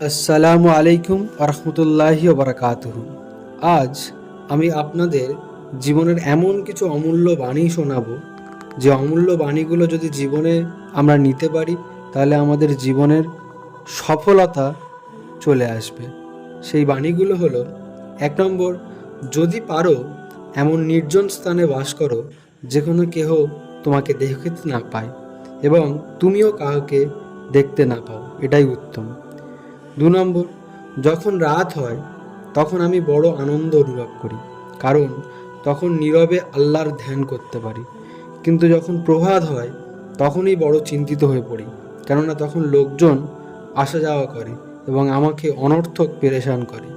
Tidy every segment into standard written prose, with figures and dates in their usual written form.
আসসালামু আলাইকুম আরহামতুল্লাহি বারাকাতুহু। আজ আমি আপনাদের জীবনের এমন কিছু অমূল্য বাণী শোনাবো, যে অমূল্য বাণীগুলো যদি জীবনে আমরা নিতে পারি তাহলে আমাদের জীবনের সফলতা চলে আসবে। সেই বাণীগুলো হলো: 1 নম্বর, যদি পারো এমন নির্জন স্থানে বাস করো যেখানে কেহ তোমাকে দেখতে না পায় এবং তুমিও কাউকে দেখতে না পাও, এটাই উত্তম। 2 নম্বর, যখন রাত হয় তখন আমি বড় আনন্দ অনুভব করি, কারণ তখন নীরবে আল্লাহর ধ্যান করতে পারি। কিন্তু যখন প্রভাত হয় তখনই বড় চিন্তিত হয়ে পড়ি, কেননা তখন লোকজন আসা যাওয়া করে এবং আমাকে অনর্থক পেরেশান করে।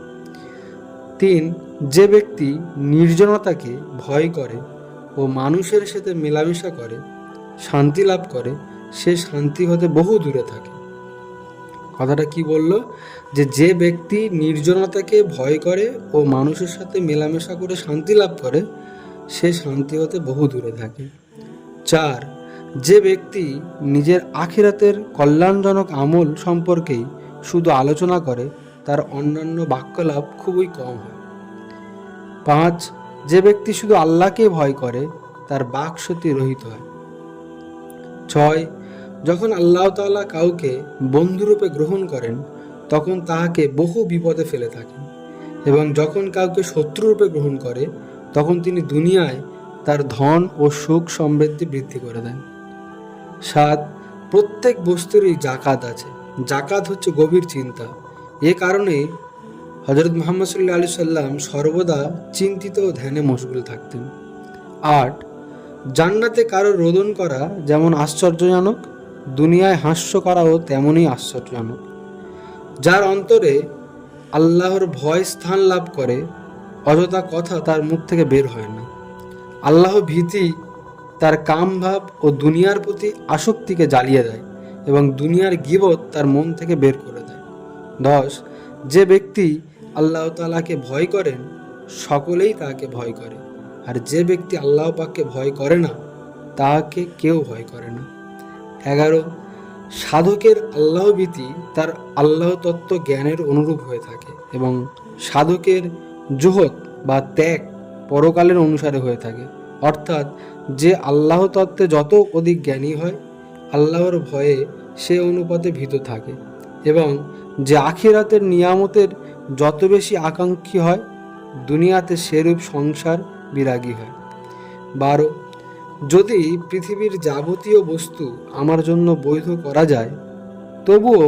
3, যে ব্যক্তি নির্জনতাকে ভয় করে ও মানুষের সাথে মেলামেশা করে শান্তি লাভ করে, সে শান্তি হতে বহু দূরে থাকে। কথাটা কি বলল? যে ব্যক্তি নির্জনতাকে ভয় করে ও মানুষের সাথে মেলামেশা করে শান্তি লাভ করে, সে শান্তি হতে বহু দূরে থাকে। 4, যে ব্যক্তি নিজের আখিরাতের কল্যাণজনক আমল সম্পর্কেই শুধু আলোচনা করে, তার অন্যান্য বাক্য লাভ খুবই কম হয়। 5, যে ব্যক্তি শুধু আল্লাহকে ভয় করে, তার বাকশক্তি রহিত হয়। 6, যখন আল্লাহ তাআলা কাউকে বন্ধুরূপে গ্রহণ করেন তখন তাহাকে বহু বিপদে ফেলে থাকেন, এবং যখন কাউকে শত্রুরূপে গ্রহণ করে তখন তিনি দুনিয়ায় তার ধন ও সুখ সমৃদ্ধি বৃদ্ধি করে দেন। 7, প্রত্যেক বস্তুরই জাকাত আছে। জাকাত হচ্ছে গভীর চিন্তা। এ কারণে হযরত মুহাম্মদ সাল্লাল্লাহু আলাইহি সাল্লাম সর্বদা চিন্তিত ও ধ্যানে মশগুল থাকতেন। 8, জান্নাতে কারো রোদন করা যেমন আশ্চর্যজনক, দুনিয়ায় হাস্য করাও তেমনই আশ্চর্যজনক। যার অন্তরে আল্লাহর ভয় স্থান লাভ করে, অযথা কথা তার মুখ থেকে বের হয় না। আল্লাহ ভীতি তার কামভাব ও দুনিয়ার প্রতি আসক্তিকে জ্বালিয়ে দেয় এবং দুনিয়ার গীবত তার মন থেকে বের করে দেয়। 10, যে ব্যক্তি আল্লাহ তাআলাকে ভয় করেন সকলেই তাকে ভয় করে, আর যে ব্যক্তি আল্লাহ পাককে ভয় করে না তাকে কেউ ভয় করে না। 11, সাধকের আল্লাহ ভীতি তার আল্লাহ তত্ত্ব জ্ঞানের অনুরূপ হয়ে থাকে এবং সাধকের জুহদ বা ত্যাগ পরকালের অনুসারে হয়ে থাকে। অর্থাৎ যে আল্লাহ তত্ত্বে যত অধিক জ্ঞানী হয়, আল্লাহর ভয়ে সে অনুপাতে ভীত থাকে, এবং যে আখিরাতের নিয়ামতের যত বেশি আকাঙ্ক্ষী হয়, দুনিয়াতে সেরূপ সংসার বিরাগী হয়। 12, যদি পৃথিবীর যাবতীয় বস্তু আমার জন্য বৈধ করা যায়, তবুও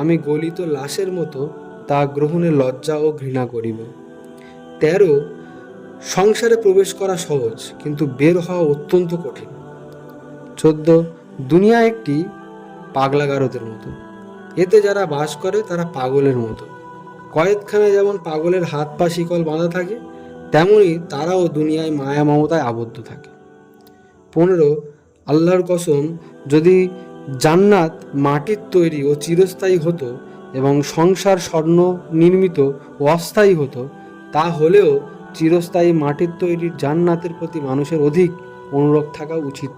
আমি গলিত লাশের মতো তা গ্রহণে লজ্জা ও ঘৃণা করিব। 13, সংসারে প্রবেশ করা সহজ, কিন্তু বের হওয়া অত্যন্ত কঠিন। 14, দুনিয়া একটি পাগলাগারদের মতো, এতে যারা বাস করে তারা পাগলের মতো। কয়েদখানায় যেমন পাগলের হাত পা শিকল বাঁধা থাকে, তেমনি তারাও দুনিয়ায় মায়া মমতায় আবদ্ধ থাকে। 15, আল্লাহর কসম, যদি জান্নাত মাটির তৈরি ও চিরস্থায়ী হতো এবং সংসার স্বর্ণ নির্মিত ও অস্থায়ী হতো, তা হলেও চিরস্থায়ী মাটির তৈরির জান্নাতের প্রতি মানুষের অধিক অনুরাগ থাকা উচিত।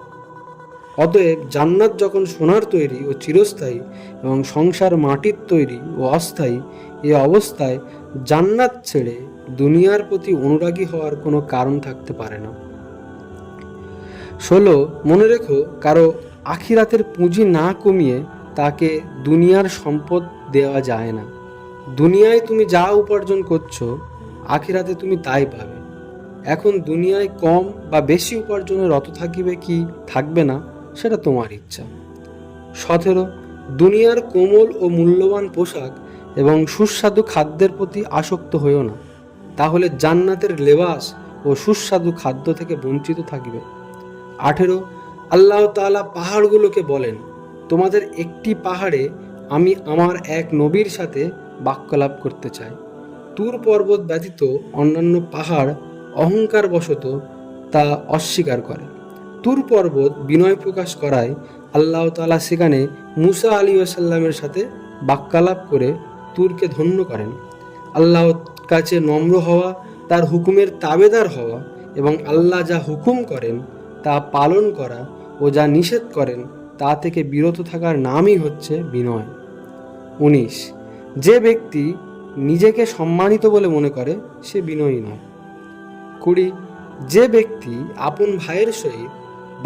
অতএব জান্নাত যখন সোনার তৈরি ও চিরস্থায়ী এবং সংসার মাটির তৈরি ও অস্থায়ী, এ অবস্থায় জান্নাত ছেড়ে দুনিয়ার প্রতি অনুরাগী হওয়ার কোনো কারণ থাকতে পারে না। 16, মনে রেখো, কারো আখিরাতের পুঁজি না কমিয়ে তাকে দুনিয়ার সম্পদ দেওয়া যায় না। দুনিয়ায় তুমি যা উপার্জন করছো, আখিরাতে তুমি তাই পাবে। এখন দুনিয়ায় কম বা বেশি উপার্জনের রত থাকিবে কি থাকবে না, সেটা তোমার ইচ্ছা। 17, দুনিয়ার কোমল ও মূল্যবান পোশাক এবং সুস্বাদু খাদ্যের প্রতি আসক্ত হইও না, তাহলে জান্নাতের লেবাস ও সুস্বাদু খাদ্য থেকে বঞ্চিত থাকিবে। 18, আল্লাহ তাআলা পাহাড়গুলোকে বলেন, তোমাদের একটি পাহাড়ে আমি আমার এক নবীর সাথে বাক্যলাপ করতে চাই। তুর পর্বত ব্যতীত অন্যান্য পাহাড় অহংকার বশত তা অস্বীকার করে। তুর পর্বত বিনয় প্রকাশ করায় আল্লাহ তাআলা সেখানে মুসা আলাইহিস সাথে বাক্যালাপ করে তুরকে ধন্য করেন। আল্লাহর কাছে নম্র হওয়া, তার হুকুমের তাবেদার হওয়া এবং আল্লাহ যা হুকুম করেন তা পালন করা ও যা নিষেধ করেন তা থেকে বিরত থাকার নামই হচ্ছে বিনয়। 19, যে ব্যক্তি নিজেকে সম্মানিত বলে মনে করে সে বিনয়ী নয়। 20, যে ব্যক্তি আপন ভাইয়ের সহিত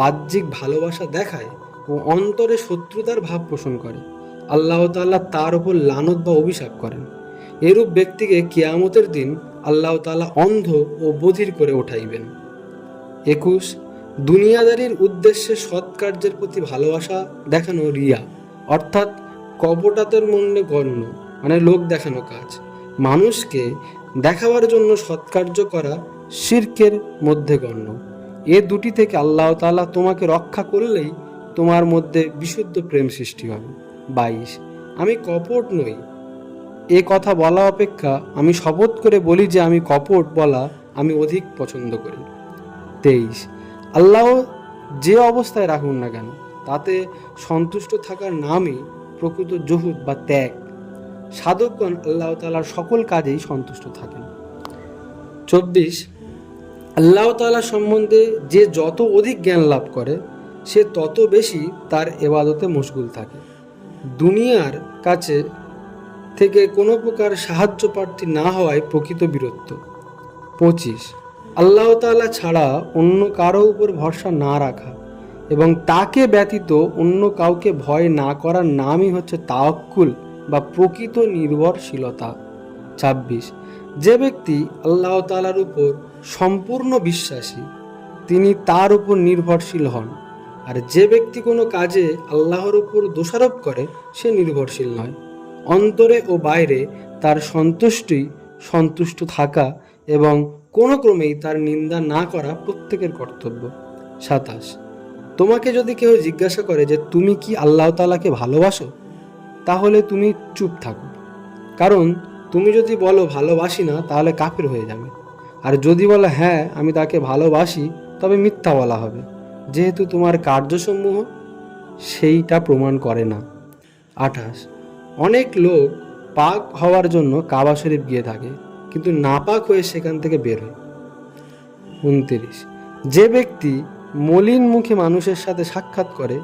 বাহ্যিক ভালোবাসা দেখায় ও অন্তরে শত্রুতার ভাব পোষণ করে, আল্লাহ তাআলা তার উপর লানত বা অভিশাপ করেন। এরূপ ব্যক্তিকে কিয়ামতের দিন আল্লাহ তাআলা অন্ধ ও বধির করে উঠাইবেন। 21, দুনিয়াদারির উদ্দেশ্যে সৎ কার্যের প্রতি ভালোবাসা দেখানো রিয়া, অর্থাৎ কপটতার মনে গণ্য, মানে লোক দেখানো কাজ। মানুষকে দেখাবার জন্য সৎকার্য করা শিরকের মধ্যে গণ্য। এ দুটি থেকে আল্লাহ তাআলা তোমাকে রক্ষা করলেই তোমার মধ্যে বিশুদ্ধ প্রেম সৃষ্টি হবে। 22, আমি কপট নই এ কথা বলা অপেক্ষা আমি শপথ করে বলি যে আমি কপট বলা আমি অধিক পছন্দ করি। 23, আল্লাহ যে অবস্থায় রাখুন না কেন তাতে সন্তুষ্ট থাকার নামই প্রকৃত জুহুদ বা ত্যাগ। সাধকগণ আল্লাহ তাআলার সকল কাজেই সন্তুষ্ট থাকেন। 24, আল্লাহ তাআলা সম্বন্ধে যে যত অধিক জ্ঞান লাভ করে সে তত বেশি তার ইবাদতে মশগুল থাকে। দুনিয়ার কাছে থেকে কোনো প্রকার সাহায্য প্রার্থী না হওয়ায় প্রকৃত বীরত্ব। 25, আল্লাহ তাআলা ছাড়া অন্য কারো উপর ভরসা না রাখা এবং তাকে ব্যতীত অন্য কাউকে ভয় না করার নামই হচ্ছে তাওয়াক্কুল বা প্রকৃত নির্ভরশীলতা। 26, যে ব্যক্তি আল্লাহ তাআলার উপর সম্পূর্ণ বিশ্বাসী তিনি তার উপর নির্ভরশীল হন, আর যে ব্যক্তি কোনো কাজে আল্লাহর উপর দোষারোপ করে সে নির্ভরশীল নয়। অন্তরে ও বাইরে তার সন্তুষ্ট থাকা এবং কোনো ক্রমেই তার নিন্দা না করা প্রত্যেকের কর্তব্য। 27, তোমাকে যদি কেউ জিজ্ঞাসা করে যে তুমি কি আল্লাহ তাআলাকে ভালোবাসো, তাহলে তুমি চুপ থাকো, কারণ তুমি যদি বলো ভালোবাসি না তাহলে কাফির হয়ে যাবে, আর যদি বলো হ্যাঁ আমি তাকে ভালোবাসি তবে মিথ্যা বলা হবে, যেহেতু তোমার কার্যসমূহ সেইটা প্রমাণ করে না। 28, অনেক লোক পাক হওয়ার জন্য কাবা শরীফ গিয়ে থাকে কিন্তু নাপাক হয়ে সেখান থেকে বের হয়। 29, যে ব্যক্তি মলিন মুখে মানুষের সাথে সাক্ষাৎ করে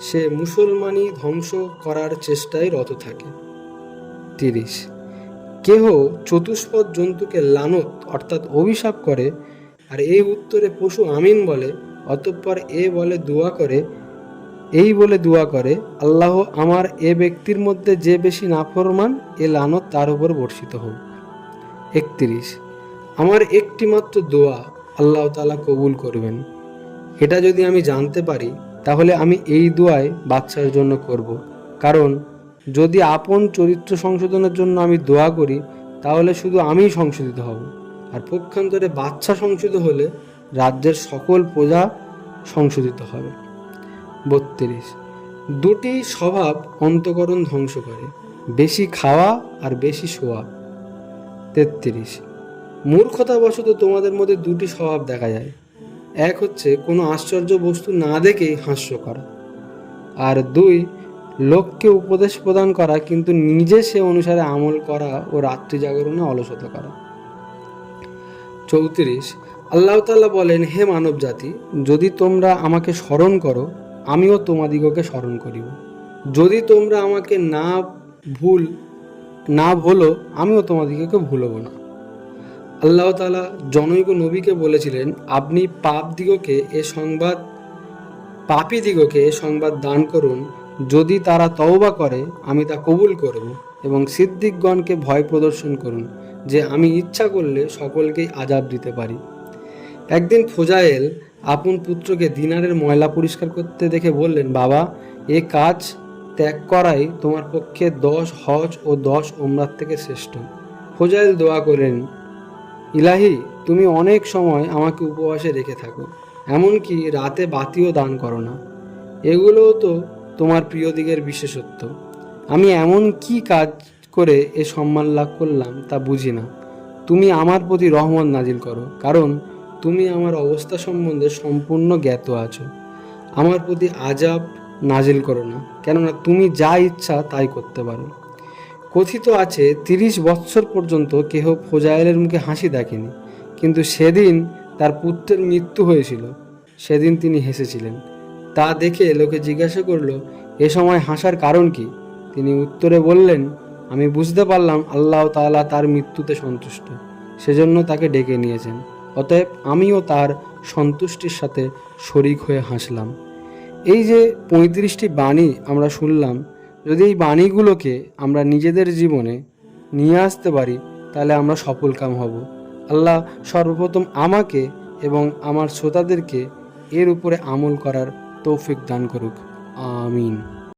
সে মুসলমানি ধ্বংস করার চেষ্টায় রত থাকে। 30, কেহ চতুষ্পদ জন্তুকে লানত অর্থাৎ অভিশাপ করে আর এই উত্তরে পশু আমিন বলে, অতঃপর এই বলে দোয়া করে আল্লাহ আমার এ ব্যক্তির মধ্যে যে বেশি নাফরমান এ লানত তার উপর বর্ষিত হোক। 31, আমার একটি মাত্র দোয়া আল্লাহ তাআলা কবুল করবেন, এটা যদি আমি জানতে পারি তাহলে আমি এই দোয়ায় বাচ্চার জন্য করব, কারণ যদি আপন চরিত্র সংশোধনের জন্য আমি দোয়া করি তাহলে শুধু আমিই সংশোধিত হব, আর পক্ষান্তরে বাচ্চা সংশোধিত হলে রাজ্যের সকল প্রজা সংশোধিত হবে। 32, দুটি স্বভাব অন্তঃকরণ ধ্বংস করে, বেশি খাওয়া আর বেশি শোয়া। 33, মূর্খতাবশত তোমাদের মধ্যে দুটি স্বভাব দেখা যায়, এক হচ্ছে কোনো আশ্চর্য বস্তু না দেখেই হাস্য করা, আর 2, লোককে উপদেশ প্রদান করা কিন্তু নিজে সে অনুসারে আমল করা ও রাত্রি জাগরণে অলসতা করা। 34, আল্লাহ তাআলা বলেন, হে মানব জাতি, যদি তোমরা আমাকে স্মরণ করো আমিও তোমাদিগকে স্মরণ করিব, যদি তোমরা আমাকে না ভুলো আমিও তোমাদিগকে ভুলব না। আল্লাহ তাআলা জনৈক নবীকে বলেছিলেন, আপনি পাপীদিগকে এ সংবাদ দান করুন, যদি তারা তওবা করে আমি তা কবুল করব, এবং সিদ্দিকগণকে ভয় প্রদর্শন করুন যে আমি ইচ্ছা করলে সকলকেই আযাব দিতে পারি। একদিন ফোজাইল আপন পুত্রকে দিনারের ময়লা পরিষ্কার করতে দেখে বললেন, বাবা, এ কাজ ত্যাগ করাই তোমার পক্ষে 10 হজ ও 10 ওমরার থেকে শ্রেষ্ঠ। ফোজাইল দোয়া করেন, ইলাহি, তুমি অনেক সময় আমাকে উপবাসে রেখে থাকো, এমনকি রাতে বাতিও দান করো না, এগুলোও তো তোমার প্রিয় দিগের বিশেষত্ব। আমি এমন কি কাজ করে এ সম্মান লাভ করলাম তা বুঝি না, তুমি আমার প্রতি রহমত নাজিল করো, কারণ তুমি আমার অবস্থা সম্বন্ধে সম্পূর্ণ জ্ঞাত আছো। আমার প্রতি আযাব নাজিল করো না, কেননা তুমি যা ইচ্ছা তাই করতে পারো। কথিত আছে 30 বৎসর পর্যন্ত কেহ ফোজাইলের মুখে হাসি দেখেনি, কিন্তু সেদিন তার পুত্রের মৃত্যু হয়েছিল, সেদিন তিনি হেসেছিলেন। তা দেখে লোকে জিজ্ঞাসা করল, এ সময় হাসার কারণ কি? তিনি উত্তরে বললেন, আমি বুঝতে পারলাম আল্লাহ তাআলা তার মৃত্যুতে সন্তুষ্ট, সেজন্য তাকে ডেকে নিয়েছেন। অতএব আমিও তার সন্তুষ্টির সাথে শরিক হয়ে হাসলাম। এই যে 35টি বাণী আমরা শুনলাম, যদি এই বাণীগুলোকে আমরা নিজেদের জীবনে নিয়ে আসতে পারি তাহলে আমরা সফলকাম হব। আল্লাহ সর্বপ্রথম আমাকে এবং আমার শ্রোতাদেরকে এর উপরে আমল করার তৌফিক দান করুক। আমিন।